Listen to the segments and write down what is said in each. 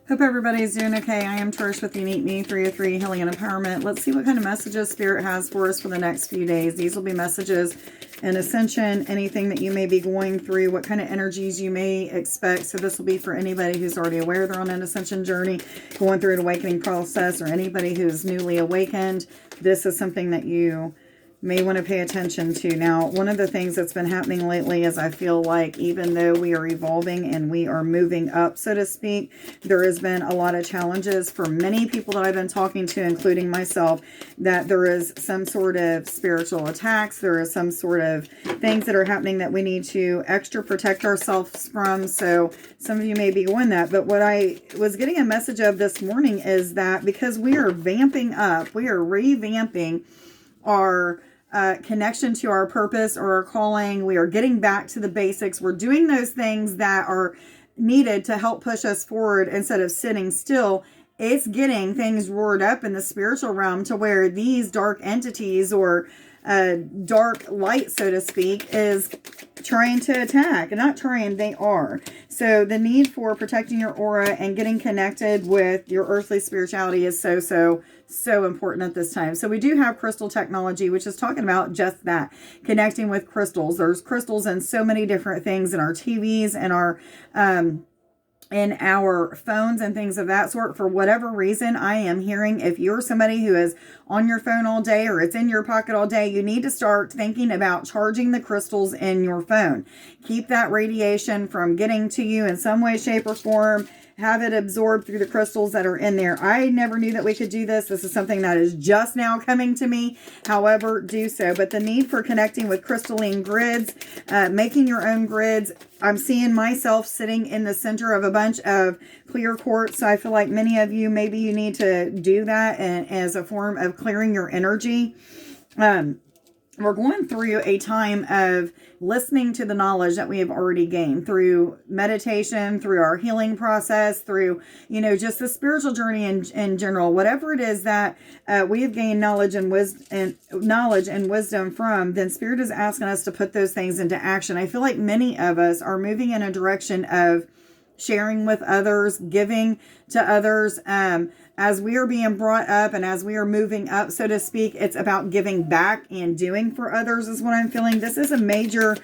Hope everybody's doing okay. I am Trish with Unique Me 303 Healing and Empowerment. Let's see what kind of messages Spirit has for us for the next few days. These will be messages in Ascension, anything that you may be going through, what kind of energies you may expect. So this will be for anybody who's already aware they're on an Ascension journey, going through an awakening process, or anybody who's newly awakened. This is something that you may want to pay attention to. Now, one of the things that's been happening lately is I feel like even though we are evolving and we are moving up, so to speak, there has been a lot of challenges for many people that I've been talking to, including myself, that there is some sort of spiritual attacks. There is some sort of things that are happening that we need to extra protect ourselves from. So some of you may be going that. But what I was getting a message of this morning is that because we are vamping up, we are revamping our connection to our purpose or our calling. We are getting back to the basics. We're doing those things that are needed to help push us forward instead of sitting still. It's getting things roared up in the spiritual realm to where these dark entities or dark light, so to speak, is trying to attack. And not trying, they are. So the need for protecting your aura and getting connected with your earthly spirituality is so important at this time. So we do have crystal technology, which is talking about just that, connecting with crystals. There's crystals in so many different things in our TVs and in our phones and things of that sort. For whatever reason, I am hearing if you're somebody who is on your phone all day or it's in your pocket all day, you need to start thinking about charging the crystals in your phone. Keep that radiation from getting to you in some way, shape, or form. Have it absorbed through the crystals that are in there. I never knew that we could do this. This is something that is just now coming to me. However, do so. But the need for connecting with crystalline grids, making your own grids. I'm seeing myself sitting in the center of a bunch of clear quartz. So I feel like many of you, maybe you need to do that as a form of clearing your energy. We're going through a time of listening to the knowledge that we have already gained through meditation, through our healing process, through, just the spiritual journey in general, whatever it is that we have gained knowledge and wisdom from, then Spirit is asking us to put those things into action. I feel like many of us are moving in a direction of sharing with others, giving to others. As we are being brought up and as we are moving up, so to speak, it's about giving back and doing for others is what I'm feeling. This is a major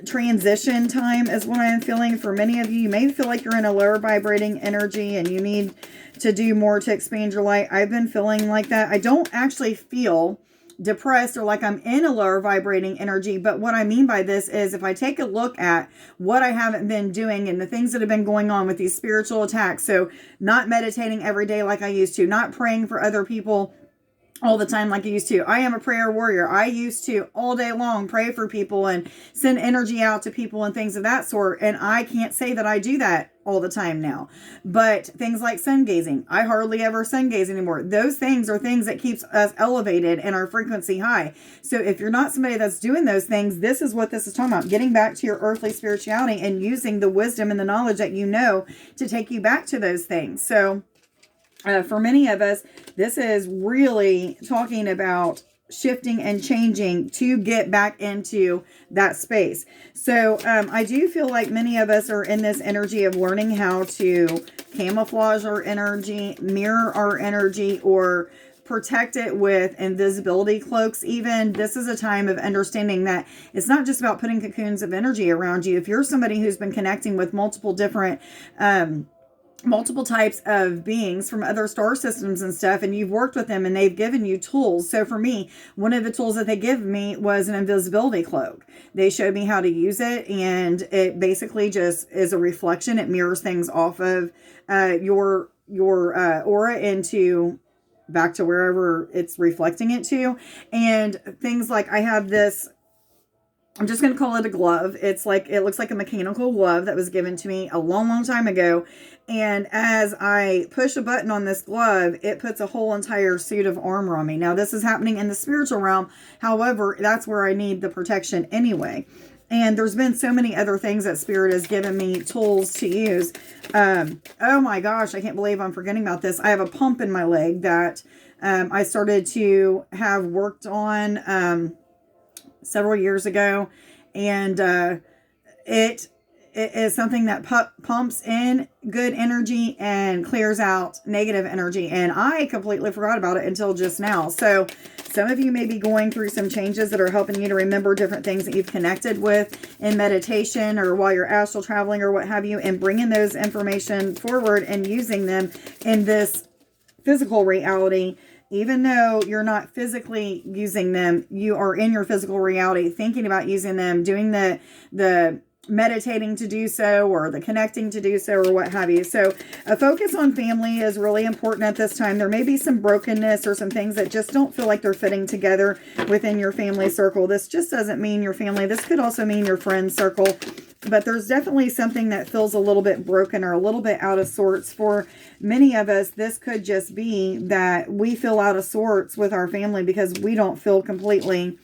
transition time is what I'm feeling for many of you. You may feel like you're in a lower vibrating energy and you need to do more to expand your light. I've been feeling like that. I don't actually feel depressed or like I'm in a lower vibrating energy. But what I mean by this is if I take a look at what I haven't been doing and the things that have been going on with these spiritual attacks. So not meditating every day like I used to, not praying for other people all the time like I used to. I am a prayer warrior. I used to all day long pray for people and send energy out to people and things of that sort. And I can't say that I do that all the time now. But things like sun gazing, I hardly ever sun gaze anymore. Those things are things that keeps us elevated and our frequency high. So if you're not somebody that's doing those things, this is what this is talking about. Getting back to your earthly spirituality and using the wisdom and the knowledge that you know to take you back to those things. So for many of us, this is really talking about shifting and changing to get back into that space. So I do feel like many of us are in this energy of learning how to camouflage our energy, mirror our energy, or protect it with invisibility cloaks. Even this is a time of understanding that it's not just about putting cocoons of energy around you. If you're somebody who's been connecting with multiple different multiple types of beings from other star systems and stuff, and you've worked with them and they've given you tools. So for me, one of the tools that they give me was an invisibility cloak. They showed me how to use it, and it basically just is a reflection. It mirrors things off of your aura into back to wherever it's reflecting it to. And things like I have this, I'm just going to call it a glove. It looks like a mechanical glove that was given to me a long, long time ago. And as I push a button on this glove, it puts a whole entire suit of armor on me. Now, this is happening in the spiritual realm. However, that's where I need the protection anyway. And there's been so many other things that Spirit has given me tools to use. Oh my gosh, I can't believe I'm forgetting about this. I have a pump in my leg that I started to have worked on several years ago, and it it is something that pumps in good energy and clears out negative energy. And I completely forgot about it until just now. So some of you may be going through some changes that are helping you to remember different things that you've connected with in meditation or while you're astral traveling or what have you, and bringing those information forward and using them in this physical reality. Even though you're not physically using them, you are in your physical reality, thinking about using them, doing the meditating to do so, or the connecting to do so, or what have you. So a focus on family is really important at this time. There may be some brokenness or some things that just don't feel like they're fitting together within your family circle. This just doesn't mean your family. This could also mean your friend circle. But there's definitely something that feels a little bit broken or a little bit out of sorts. For many of us, this could just be that we feel out of sorts with our family because we don't feel completely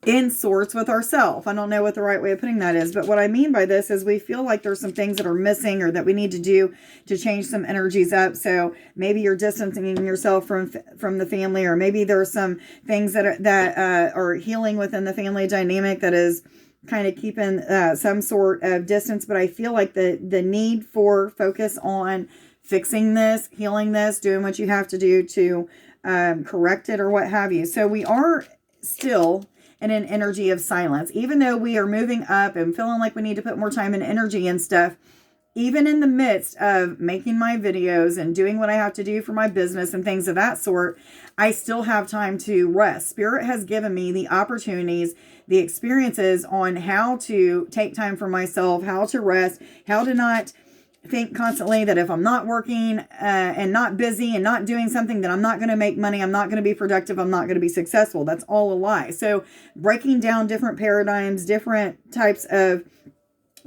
in sorts with ourselves. I don't know what the right way of putting that is, but what I mean by this is we feel like there's some things that are missing or that we need to do to change some energies up. So maybe you're distancing yourself from the family, or maybe there's some things that are healing within the family dynamic that is kind of keeping some sort of distance. But I feel like the need for focus on fixing this, healing this, doing what you have to do to correct it or what have you. So we are still in an energy of silence. Even though we are moving up and feeling like we need to put more time and energy and stuff, even in the midst of making my videos and doing what I have to do for my business and things of that sort, I still have time to rest. Spirit has given me the opportunities, the experiences on how to take time for myself, how to rest, how to not think constantly that if I'm not working and not busy and not doing something, that I'm not going to make money, I'm not going to be productive, I'm not going to be successful. That's all a lie. So breaking down different paradigms, different types of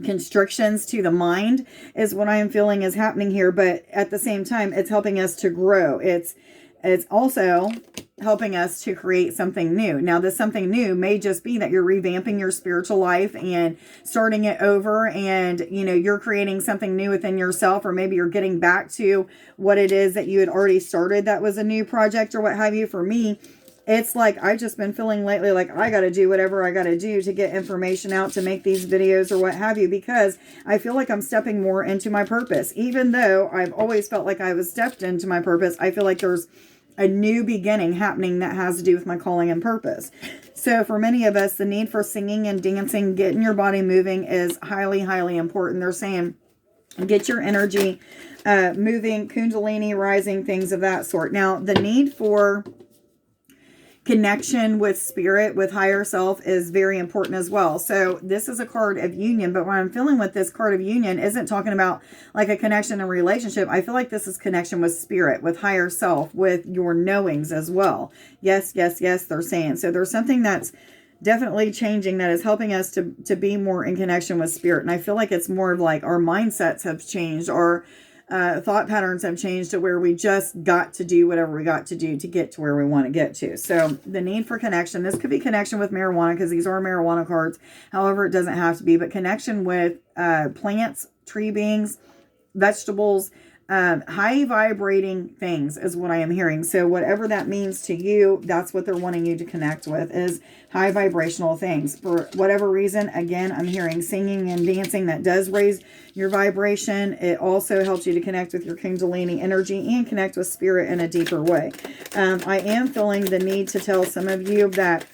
constrictions to the mind is what I am feeling is happening here. But at the same time, it's helping us to grow. It's also helping us to create something new. Now, this something new may just be that you're revamping your spiritual life and starting it over, and you're creating something new within yourself, or maybe you're getting back to what it is that you had already started that was a new project or what have you. For me, it's like I've just been feeling lately like I got to do whatever I got to do to get information out, to make these videos or what have you, because I feel like I'm stepping more into my purpose. Even though I've always felt like I was stepped into my purpose, I feel like there's a new beginning happening that has to do with my calling and purpose. So for many of us, the need for singing and dancing, getting your body moving is highly, highly important. They're saying get your energy moving, kundalini rising, things of that sort. Now, the need for connection with spirit, with higher self, is very important as well. So this is a card of union, but what I'm feeling with this card of union isn't talking about like a connection and relationship. I feel like this is connection with spirit, with higher self, with your knowings as well. Yes, yes, yes, they're saying. So there's something that's definitely changing that is helping us to be more in connection with spirit. And I feel like it's more of like our mindsets have changed, our thought patterns have changed to where we just got to do whatever we got to do to get to where we want to get to. So the need for connection, this could be connection with marijuana because these are marijuana cards. However, it doesn't have to be, but connection with plants, tree beings, vegetables, high vibrating things is what I am hearing. So whatever that means to you, that's what they're wanting you to connect with, is high vibrational things. For whatever reason, again, I'm hearing singing and dancing. That does raise your vibration. It also helps you to connect with your kundalini energy and connect with spirit in a deeper way. I am feeling the need to tell some of you that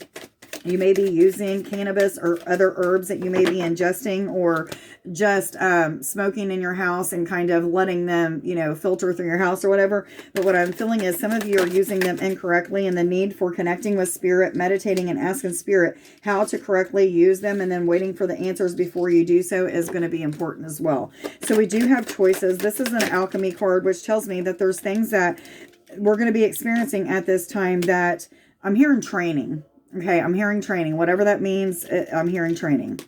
you may be using cannabis or other herbs that you may be ingesting, or just smoking in your house and kind of letting them, filter through your house or whatever. But what I'm feeling is some of you are using them incorrectly, and the need for connecting with spirit, meditating and asking spirit how to correctly use them, and then waiting for the answers before you do so is going to be important as well. So we do have choices. This is an alchemy card, which tells me that there's things that we're going to be experiencing at this time that I'm hearing training. Okay, I'm hearing training. Whatever that means, I'm hearing training.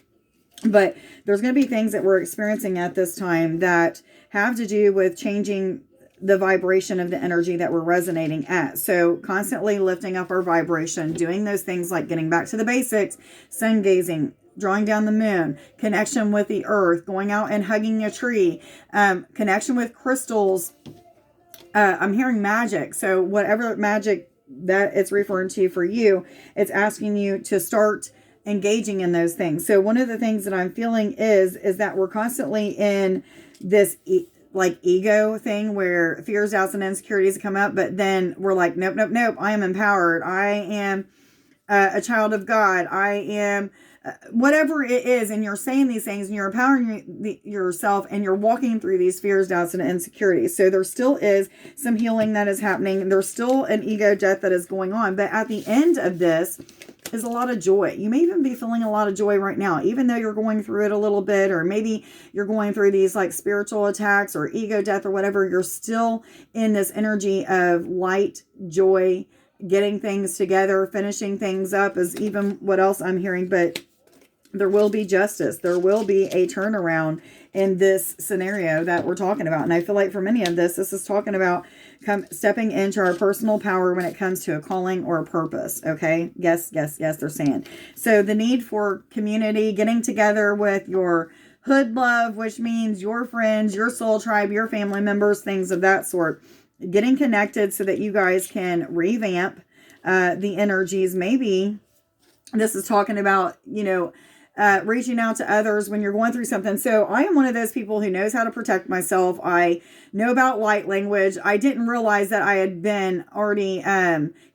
But there's going to be things that we're experiencing at this time that have to do with changing the vibration of the energy that we're resonating at. So constantly lifting up our vibration, doing those things like getting back to the basics, sun gazing, drawing down the moon, connection with the earth, going out and hugging a tree, connection with crystals. I'm hearing magic. So whatever magic that it's referring to for you, it's asking you to start engaging in those things. So one of the things that I'm feeling is that we're constantly in this like ego thing where fears, doubts, and insecurities come up, but then we're like, nope, nope, nope. I am empowered. I am a child of God. I am whatever it is. And you're saying these things and you're empowering yourself and you're walking through these fears, doubts, and insecurities. So there still is some healing that is happening. There's still an ego death that is going on. But at the end of this is a lot of joy. You may even be feeling a lot of joy right now, even though you're going through it a little bit, or maybe you're going through these like spiritual attacks or ego death or whatever. You're still in this energy of light, joy, getting things together, finishing things up is even what else I'm hearing. But there will be justice. There will be a turnaround in this scenario that we're talking about. And I feel like for many of this is talking about stepping into our personal power when it comes to a calling or a purpose. Okay. Yes, yes, yes, they're saying. So the need for community, getting together with your hood love, which means your friends, your soul tribe, your family members, things of that sort. Getting connected so that you guys can revamp the energies. Maybe this is talking about, reaching out to others when you're going through something. So I am one of those people who knows how to protect myself. I know about light language. I didn't realize that I had been already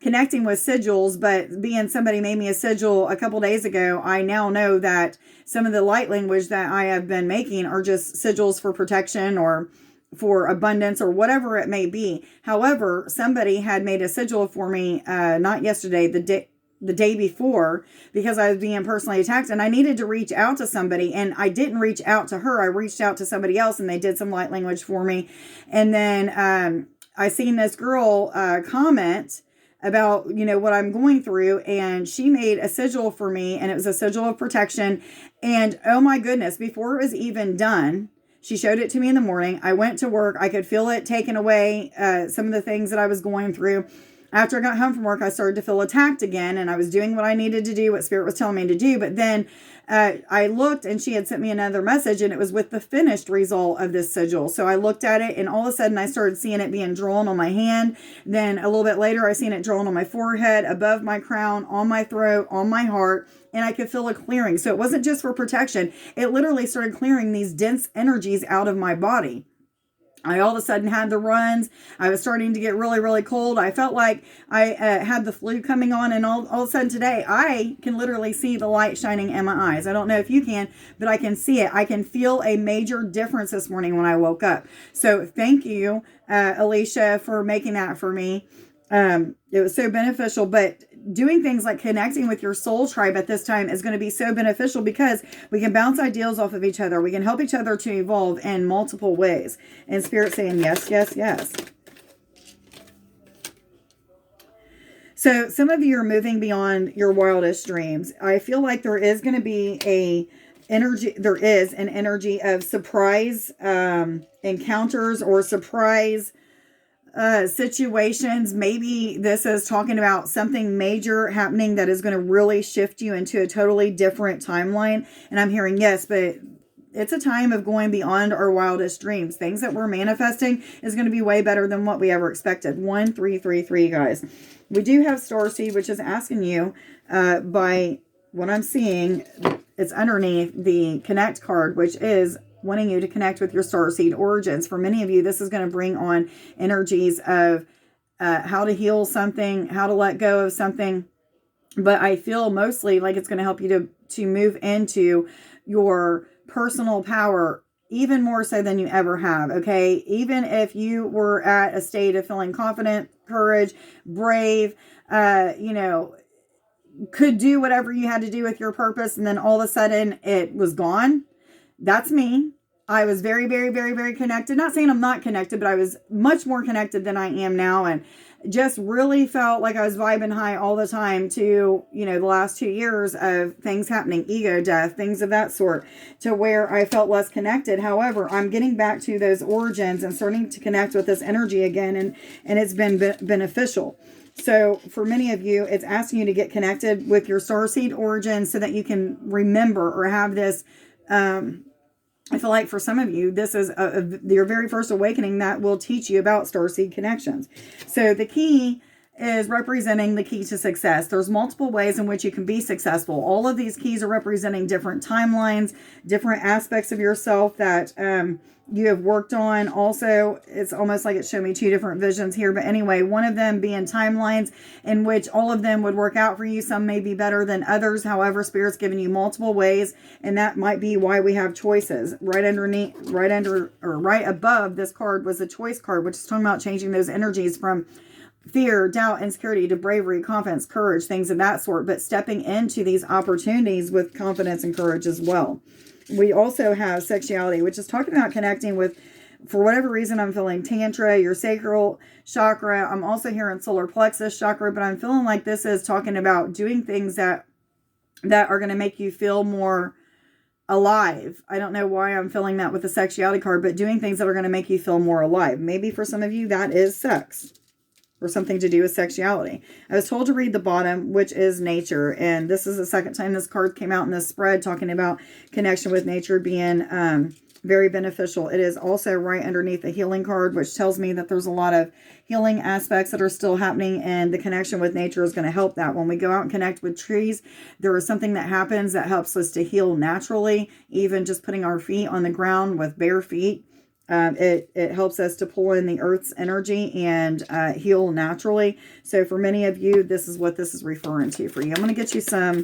connecting with sigils, but being somebody made me a sigil a couple days ago, I now know that some of the light language that I have been making are just sigils for protection or for abundance or whatever it may be. However, somebody had made a sigil for me, not yesterday, the day before, because I was being personally attacked and I needed to reach out to somebody, and I didn't reach out to her. I reached out to somebody else and they did some light language for me. And then I seen this girl comment about, what I'm going through, and she made a sigil for me, and it was a sigil of protection. And oh my goodness, before it was even done, she showed it to me in the morning. I went to work. I could feel it taking away some of the things that I was going through. After I got home from work, I started to feel attacked again, and I was doing what I needed to do, what Spirit was telling me to do. But then I looked, and she had sent me another message, and it was with the finished result of this sigil. So I looked at it, and all of a sudden I started seeing it being drawn on my hand. Then a little bit later, I seen it drawn on my forehead, above my crown, on my throat, on my heart, and I could feel a clearing. So it wasn't just for protection. It literally started clearing these dense energies out of my body. I all of a sudden had the runs. I was starting to get really, really cold. I felt like I had the flu coming on, and all of a sudden today, I can literally see the light shining in my eyes. I don't know if you can, but I can see it. I can feel a major difference this morning when I woke up. So thank you, Alicia, for making that for me. It was so beneficial, but doing things like connecting with your soul tribe at this time is going to be so beneficial because we can bounce ideas off of each other. We can help each other to evolve in multiple ways. And Spirit saying, yes, yes, yes. So some of you are moving beyond your wildest dreams. I feel like there is going to be there is an energy of surprise encounters or surprise situations. Maybe this is talking about something major happening that is going to really shift you into a totally different timeline. And I'm hearing yes, but it's a time of going beyond our wildest dreams. Things that we're manifesting is going to be way better than what we ever expected. 1333, guys. We do have Starseed, which is asking you by what I'm seeing, it's underneath the Connect card, which is wanting you to connect with your starseed origins. For many of you, this is going to bring on energies of how to heal something, how to let go of something. But I feel mostly like it's going to help you to move into your personal power even more so than you ever have. Okay. Even if you were at a state of feeling confident, courage, brave, could do whatever you had to do with your purpose, and then all of a sudden it was gone. That's me. I was very, very, very, very connected. Not saying I'm not connected, but I was much more connected than I am now. And just really felt like I was vibing high all the time to, the last 2 years of things happening, ego death, things of that sort, to where I felt less connected. However, I'm getting back to those origins and starting to connect with this energy again. And it's been beneficial. So for many of you, it's asking you to get connected with your starseed origins so that you can remember or have this, I feel like for some of you, this is your very first awakening that will teach you about starseed connections. So the key is representing the key to success. There's multiple ways in which you can be successful. All of these keys are representing different timelines, different aspects of yourself that you have worked on. Also, it's almost like it showed me two different visions here. But anyway, one of them being timelines in which all of them would work out for you. Some may be better than others. However, Spirit's giving you multiple ways. And that might be why we have choices. Right above this card was a choice card, which is talking about changing those energies from fear, doubt, insecurity to bravery, confidence, courage, things of that sort. But stepping into these opportunities with confidence and courage as well. We also have sexuality, which is talking about connecting with, for whatever reason, I'm feeling tantra, your sacral chakra. I'm also hearing solar plexus chakra, but I'm feeling like this is talking about doing things that are going to make you feel more alive. I don't know why I'm feeling that with the sexuality card, but doing things that are going to make you feel more alive. Maybe for some of you, that is sex or something to do with sexuality. I was told to read the bottom, which is nature. And this is the second time this card came out in this spread, talking about connection with nature being very beneficial. It is also right underneath the healing card, which tells me that there's a lot of healing aspects that are still happening, and the connection with nature is going to help that. When we go out and connect with trees, there is something that happens that helps us to heal naturally. Even just putting our feet on the ground with bare feet, it helps us to pull in the earth's energy and heal naturally. So for many of you, this is what this is referring to for you. I'm going to get you some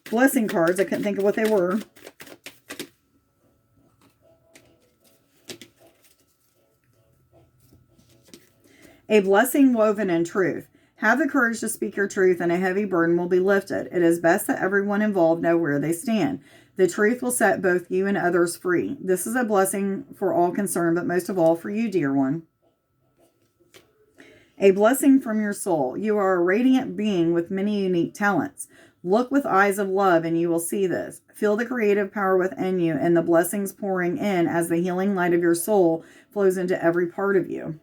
blessing cards. I couldn't think of what they were. A blessing woven in truth. Have the courage to speak your truth, and a heavy burden will be lifted. It is best that everyone involved know where they stand. The truth will set both you and others free. This is a blessing for all concerned, but most of all for you, dear one. A blessing from your soul. You are a radiant being with many unique talents. Look with eyes of love and you will see this. Feel the creative power within you and the blessings pouring in as the healing light of your soul flows into every part of you.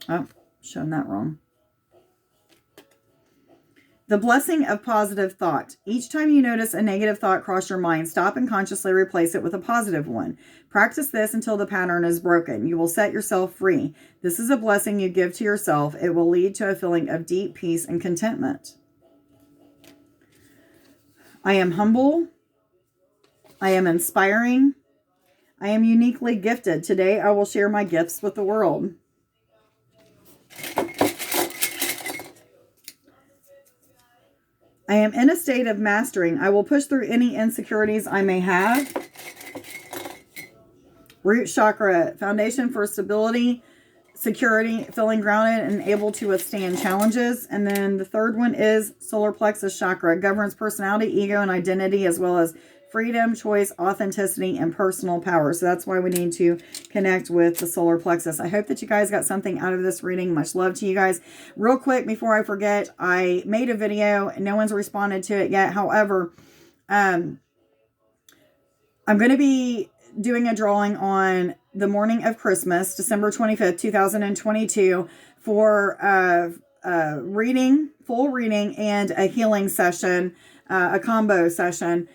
Oh, shown that wrong. The blessing of positive thought. Each time you notice a negative thought cross your mind, stop and consciously replace it with a positive one. Practice this until the pattern is broken. You will set yourself free. This is a blessing you give to yourself. It will lead to a feeling of deep peace and contentment. I am humble. I am inspiring. I am uniquely gifted. Today I will share my gifts with the world. I am in a state of mastering. I will push through any insecurities I may have. Root chakra, foundation for stability, security, feeling grounded and able to withstand challenges. And then the third one is solar plexus chakra, governs personality, ego, and identity, as well as freedom, choice, authenticity, and personal power. So that's why we need to connect with the solar plexus. I hope that you guys got something out of this reading. Much love to you guys. Real quick, before I forget, I made a video and no one's responded to it yet. However, I'm going to be doing a drawing on the morning of Christmas, December 25th, 2022, for reading, full reading, and a healing session, a combo session.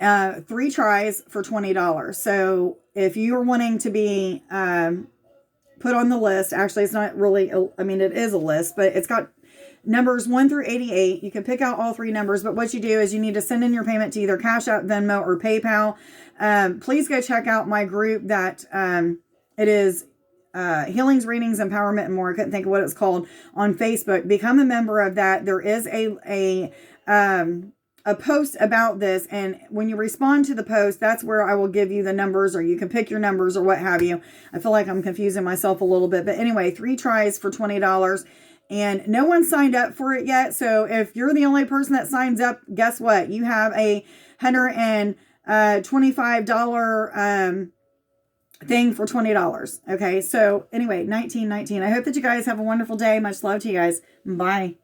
3 tries for $20. So if you're wanting to be put on the list, actually it's not really, I mean it is a list, but it's got numbers 1 through 88. You can pick out all 3 numbers, but what you do is you need to send in your payment to either Cashapp, Venmo, or PayPal. Please go check out my group that it is Healings, Readings, Empowerment, and More. I couldn't think of what it's called on Facebook. Become a member of that. There is a post about this, and when you respond to the post, that's where I will give you the numbers, or you can pick your numbers or what have you. I feel like I'm confusing myself a little bit, but anyway, 3 tries for $20, and no one signed up for it yet. So if you're the only person that signs up, guess what? You have a $125 thing for $20. Okay, so anyway, 1919. I hope that you guys have a wonderful day. Much love to you guys. Bye.